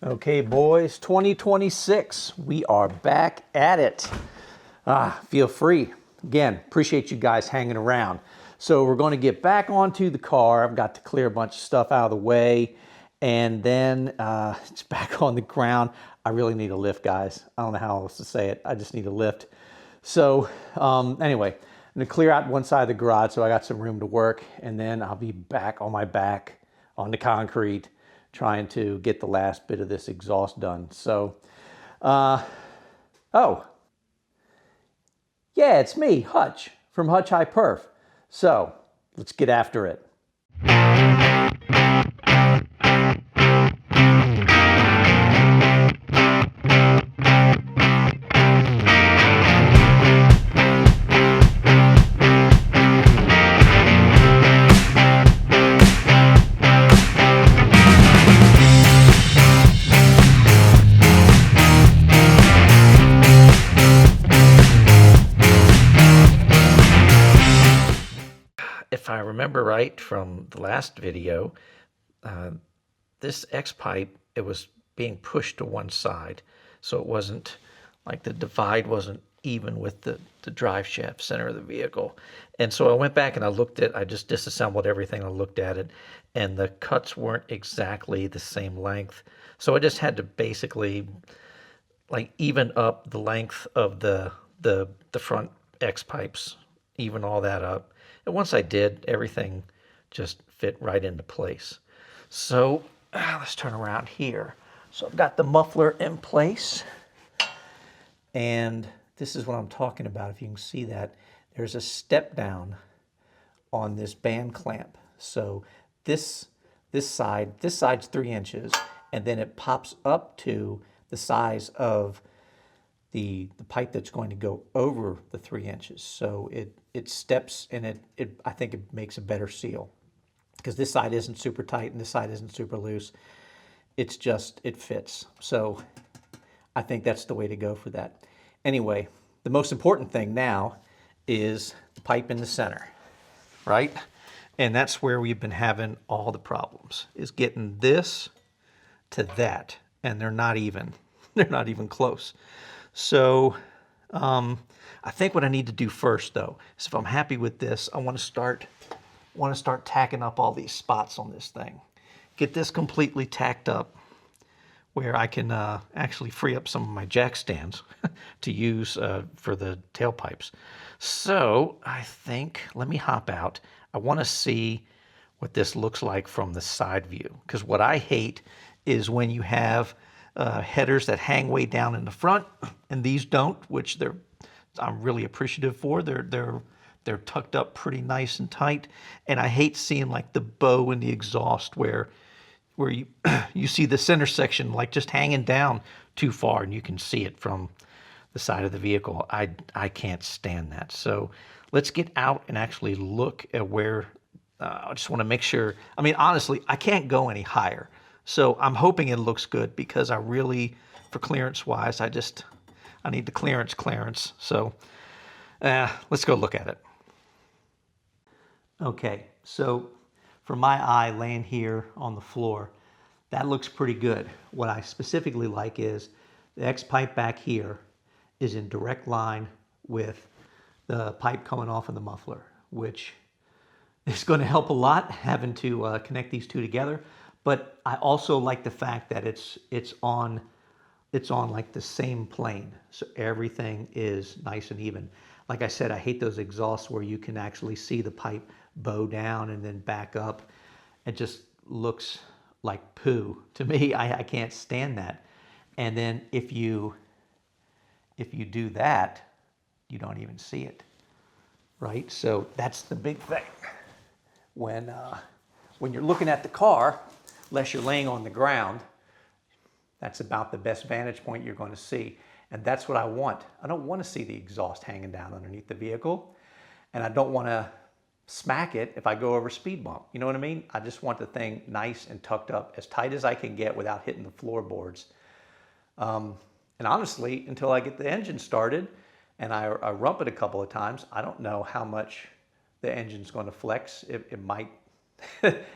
Okay, boys, 2026. We are back at it. Feel free. Again, appreciate you guys hanging around. So we're going to get back onto the car. I've got to clear a bunch of stuff out of the way, and then it's back on the ground. I really need a lift, guys. I don't know how else to say it. I just need a lift. So anyway, I'm going to clear out one side of the garage so I got some room to work, and then I'll be back on my back on the concrete trying to get the last bit of this exhaust done. So, oh, yeah, it's me, Hutch, from Hutch High Perf. So, let's get after it. If I remember right from the last video, this X pipe, it was being pushed to one side. So it wasn't like the divide wasn't even with the drive shaft center of the vehicle. And so I went back and I just disassembled everything. I looked at it and the cuts weren't exactly the same length. So I just had to basically like even up the length of the front X pipes, even all that up. And once I did, everything just fit right into place. So let's turn around here. So I've got the muffler in place. And this is what I'm talking about. If you can see that, there's a step down on this band clamp. So this side's 3 inches, and then it pops up to the size of the pipe that's going to go over the 3 inches. So it steps, and I think it makes a better seal, because this side isn't super tight and this side isn't super loose. It's just, it fits. So I think that's the way to go for that. Anyway, the most important thing now is the pipe in the center, right? And that's where we've been having all the problems, is getting this to that, and they're not even close. So I think what I need to do first, though, is if I'm happy with this, I want to start tacking up all these spots on this thing. Get this completely tacked up where I can actually free up some of my jack stands to use for the tailpipes. So I think, let me hop out. I want to see what this looks like from the side view, because what I hate is when you have headers that hang way down in the front, and these don't, which I'm really appreciative for. They're tucked up pretty nice and tight, and I hate seeing like the bow in the exhaust where you you see the center section like just hanging down too far, and you can see it from the side of the vehicle. I can't stand that. So let's get out and actually look at where. I just want to make sure. I mean, honestly, I can't go any higher. So I'm hoping it looks good, because I really, for clearance wise, I need the clearance. So let's go look at it. Okay, so for my eye laying here on the floor, that looks pretty good. What I specifically like is the X pipe back here is in direct line with the pipe coming off of the muffler, which is going to help a lot, having to connect these two together. But I also like the fact that it's on like the same plane, so everything is nice and even. Like I said, I hate those exhausts where you can actually see the pipe bow down and then back up. It just looks like poo to me. I can't stand that. And then if you do that, you don't even see it, right? So that's the big thing. When you're looking at the car, unless you're laying on the ground, that's about the best vantage point you're going to see. And that's what I want. I don't want to see the exhaust hanging down underneath the vehicle. And I don't want to smack it if I go over a speed bump. You know what I mean? I just want the thing nice and tucked up, as tight as I can get without hitting the floorboards. And honestly, until I get the engine started and I rump it a couple of times, I don't know how much the engine's going to flex. It might,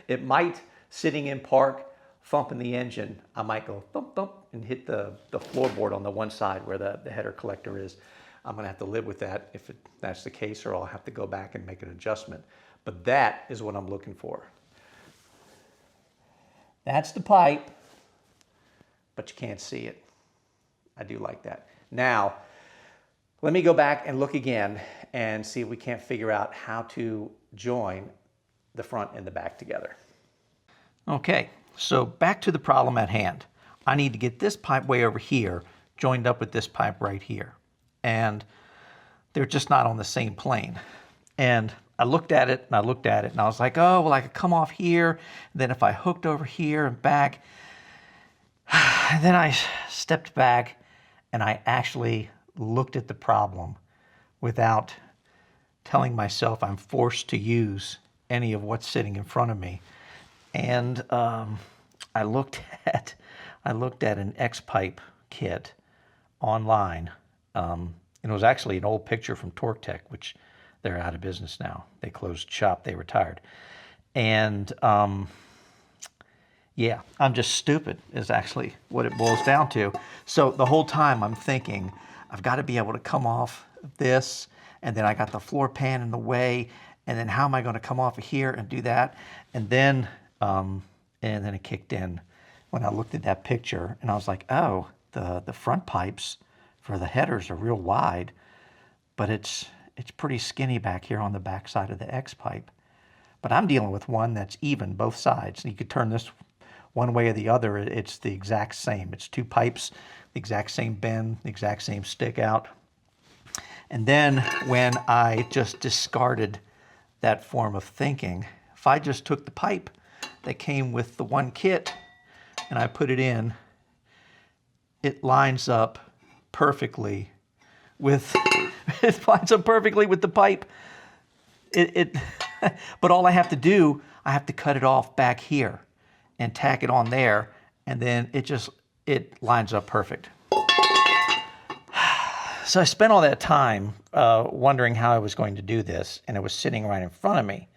it might, sitting in park, thumping the engine, I might go thump, thump, and hit the floorboard on the one side where the header collector is. I'm gonna have to live with that if that's the case, or I'll have to go back and make an adjustment. But that is what I'm looking for. That's the pipe, but you can't see it. I do like that. Now, let me go back and look again and see if we can't figure out how to join the front and the back together. Okay, so back to the problem at hand. I need to get this pipe way over here joined up with this pipe right here. And they're just not on the same plane. And I looked at it and I looked at it and I was like, oh, well, I could come off here. Then if I hooked over here and back, and then I stepped back and I actually looked at the problem without telling myself I'm forced to use any of what's sitting in front of me. And I looked at an X-pipe kit online. And it was actually an old picture from Torque Tech, which they're out of business now. They closed shop, they retired. And yeah, I'm just stupid is actually what it boils down to. So the whole time I'm thinking, I've got to be able to come off this, and then I got the floor pan in the way, and then how am I going to come off of here and do that? And then it kicked in when I looked at that picture, and I was like, oh, the front pipes for the headers are real wide, but it's pretty skinny back here on the back side of the X pipe. But I'm dealing with one that's even both sides. You could turn this one way or the other. It's the exact same. It's two pipes, the exact same bend, the exact same stick out. And then when I just discarded that form of thinking, if I just took the pipe that came with the one kit and I put it in, it lines up perfectly with the pipe. But all I have to do, I have to cut it off back here and tack it on there, and then it lines up perfect. So I spent all that time wondering how I was going to do this, and it was sitting right in front of me.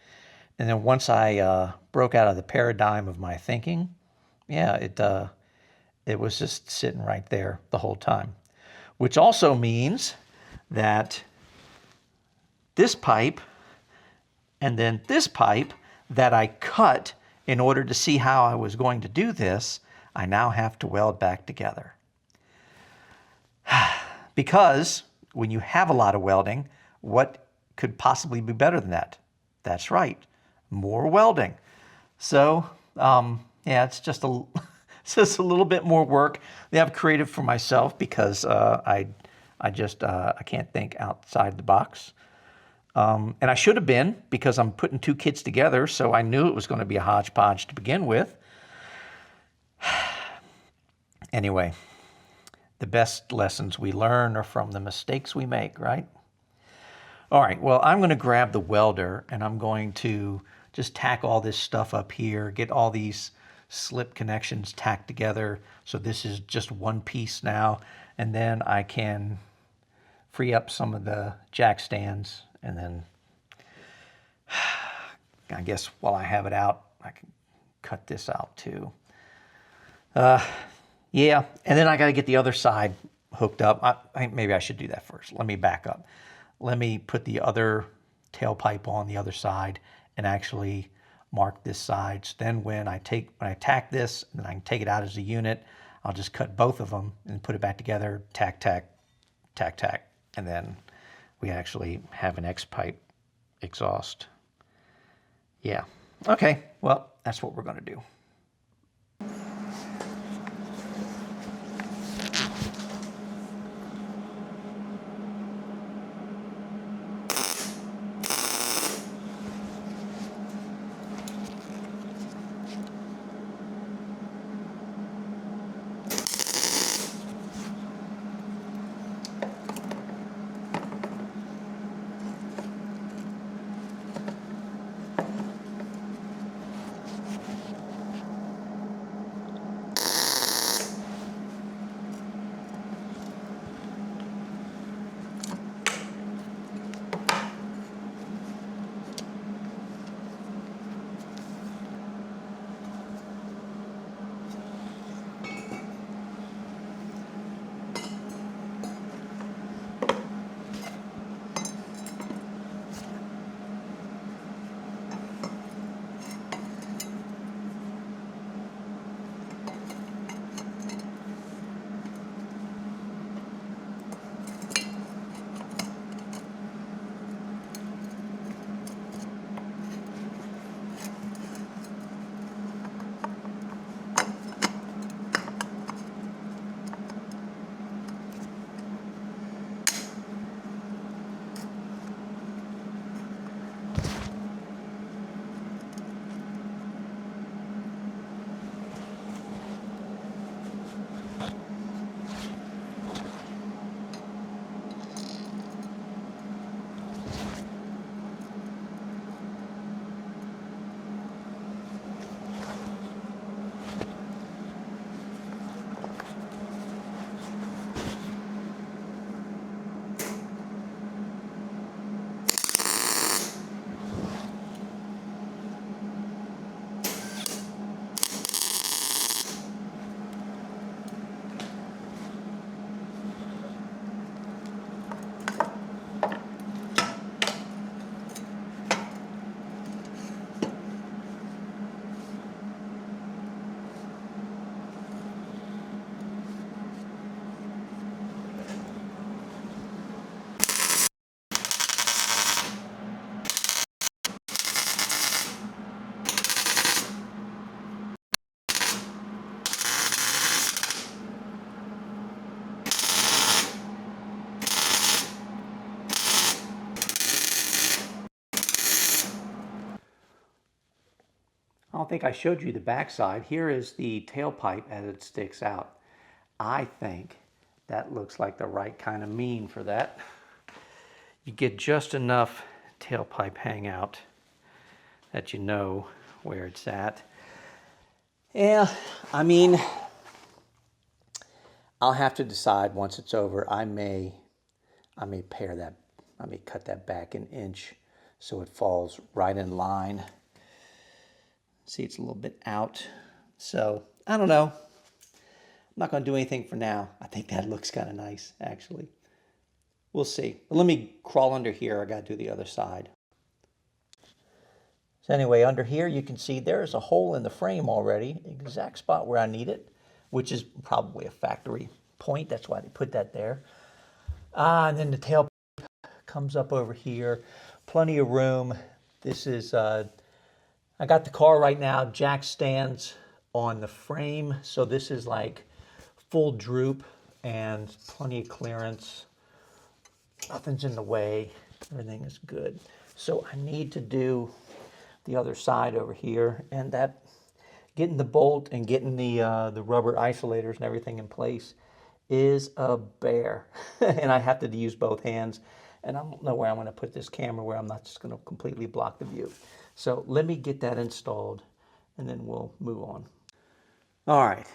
And then once I broke out of the paradigm of my thinking, yeah, it was just sitting right there the whole time. Which also means that this pipe and then this pipe that I cut in order to see how I was going to do this, I now have to weld back together. Because when you have a lot of welding, what could possibly be better than that? That's right, more welding. So, yeah, it's just a little bit more work. I've created for myself because I can't think outside the box. And I should have been, because I'm putting two kits together, so I knew it was going to be a hodgepodge to begin with. Anyway, the best lessons we learn are from the mistakes we make, right? All right, well, I'm going to grab the welder, and I'm going to just tack all this stuff up here, get all these slip connections tacked together. So this is just one piece now, and then I can free up some of the jack stands, and then I guess while I have it out, I can cut this out too. Yeah, and then I got to get the other side hooked up. Maybe I should do that first. Let me back up. Let me put the other tailpipe on the other side and actually mark this side. So then when I tack this, and then I can take it out as a unit, I'll just cut both of them and put it back together, tack, tack, tack, tack, and then we actually have an X-pipe exhaust. Yeah. Okay, well, that's what we're going to do. don't think I showed you the back side. Here is the tailpipe as it sticks out. I think that looks like the right kind of mean for that. You get just enough tailpipe hangout that you know where it's at. Yeah, I mean, I'll have to decide once it's over. I may cut that back an inch so it falls right in line. See, it's a little bit out. So, I don't know. I'm not going to do anything for now. I think that looks kind of nice, actually. We'll see. But let me crawl under here. I got to do the other side. So anyway, under here you can see there's a hole in the frame already, exact spot where I need it, which is probably a factory point. That's why they put that there. And then the tail comes up over here. Plenty of room. This is, I got the car right now. Jack stands on the frame. So this is like full droop and plenty of clearance. Nothing's in the way. Everything is good. So I need to do the other side over here, and that getting the bolt and getting the rubber isolators and everything in place is a bear. And I have to use both hands, and I don't know where I'm going to put this camera where I'm not just going to completely block the view. So let me get that installed and then we'll move on. All right.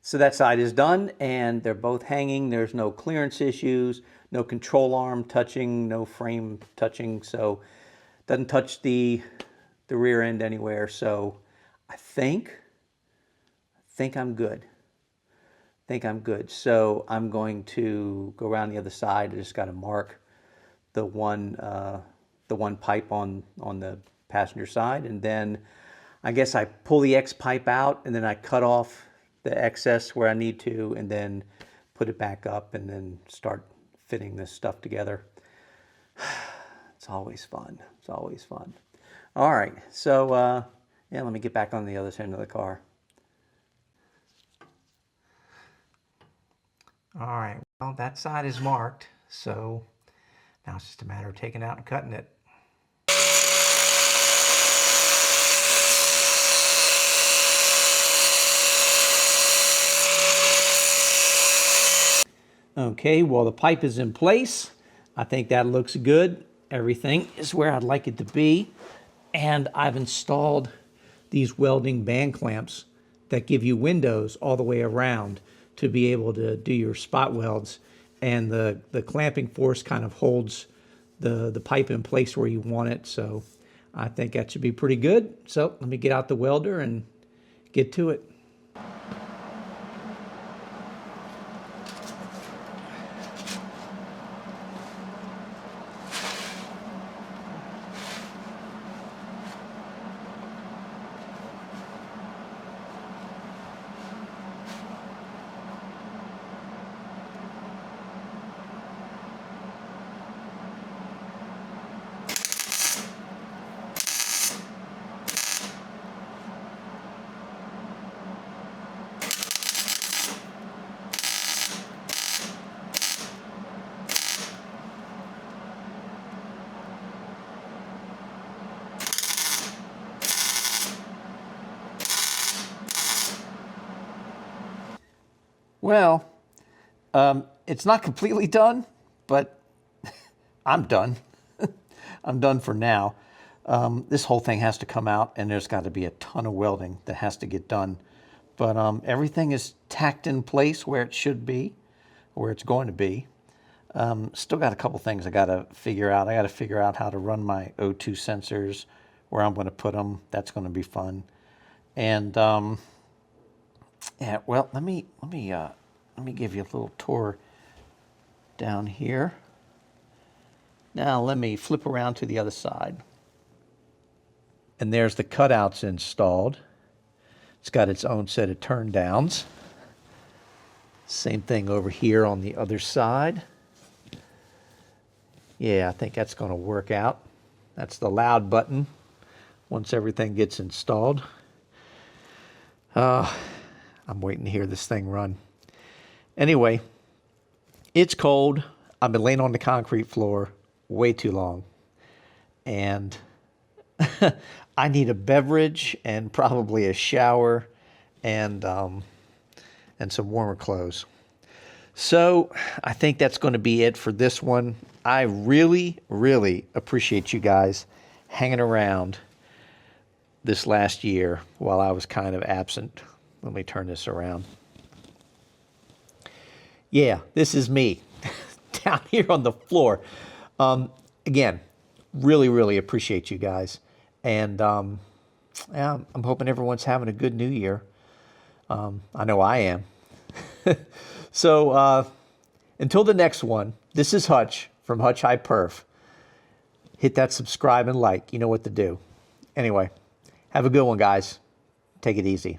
So that side is done and they're both hanging. There's no clearance issues, no control arm touching, no frame touching. So it doesn't touch the rear end anywhere. So I think I'm good. So I'm going to go around the other side. I just got to mark the one pipe on the passenger side, and then I guess I pull the X pipe out and then I cut off the excess where I need to, and then put it back up and then start fitting this stuff together. It's always fun. All right, so yeah, let me get back on the other side of the car. All right, well, that side is marked, so now it's just a matter of taking it out and cutting it. Okay, well, the pipe is in place. I think that looks good. Everything is where I'd like it to be. And I've installed these welding band clamps that give you windows all the way around to be able to do your spot welds. And the clamping force kind of holds the pipe in place where you want it. So I think that should be pretty good. So let me get out the welder and get to it. Well, it's not completely done, but I'm done. I'm done for now. This whole thing has to come out, and there's got to be a ton of welding that has to get done. But everything is tacked in place where it should be, where it's going to be. Still got a couple things I got to figure out. I got to figure out how to run my O2 sensors, where I'm going to put them. That's going to be fun. And yeah, well, let me give you a little tour down here. Now let me flip around to the other side. And there's the cutouts installed. It's got its own set of turn downs. Same thing over here on the other side. Yeah, I think that's going to work out. That's the loud button once everything gets installed. I'm waiting to hear this thing run. Anyway, it's cold. I've been laying on the concrete floor way too long. And I need a beverage and probably a shower and some warmer clothes. So I think that's going to be it for this one. I really, really appreciate you guys hanging around this last year while I was kind of absent. Let me turn this around. Yeah, this is me down here on the floor. Again, really, really appreciate you guys. And yeah, I'm hoping everyone's having a good new year. I know I am. So until the next one, this is Hutch from Hutch High Perf. Hit that subscribe and like. You know what to do. Anyway, have a good one, guys. Take it easy.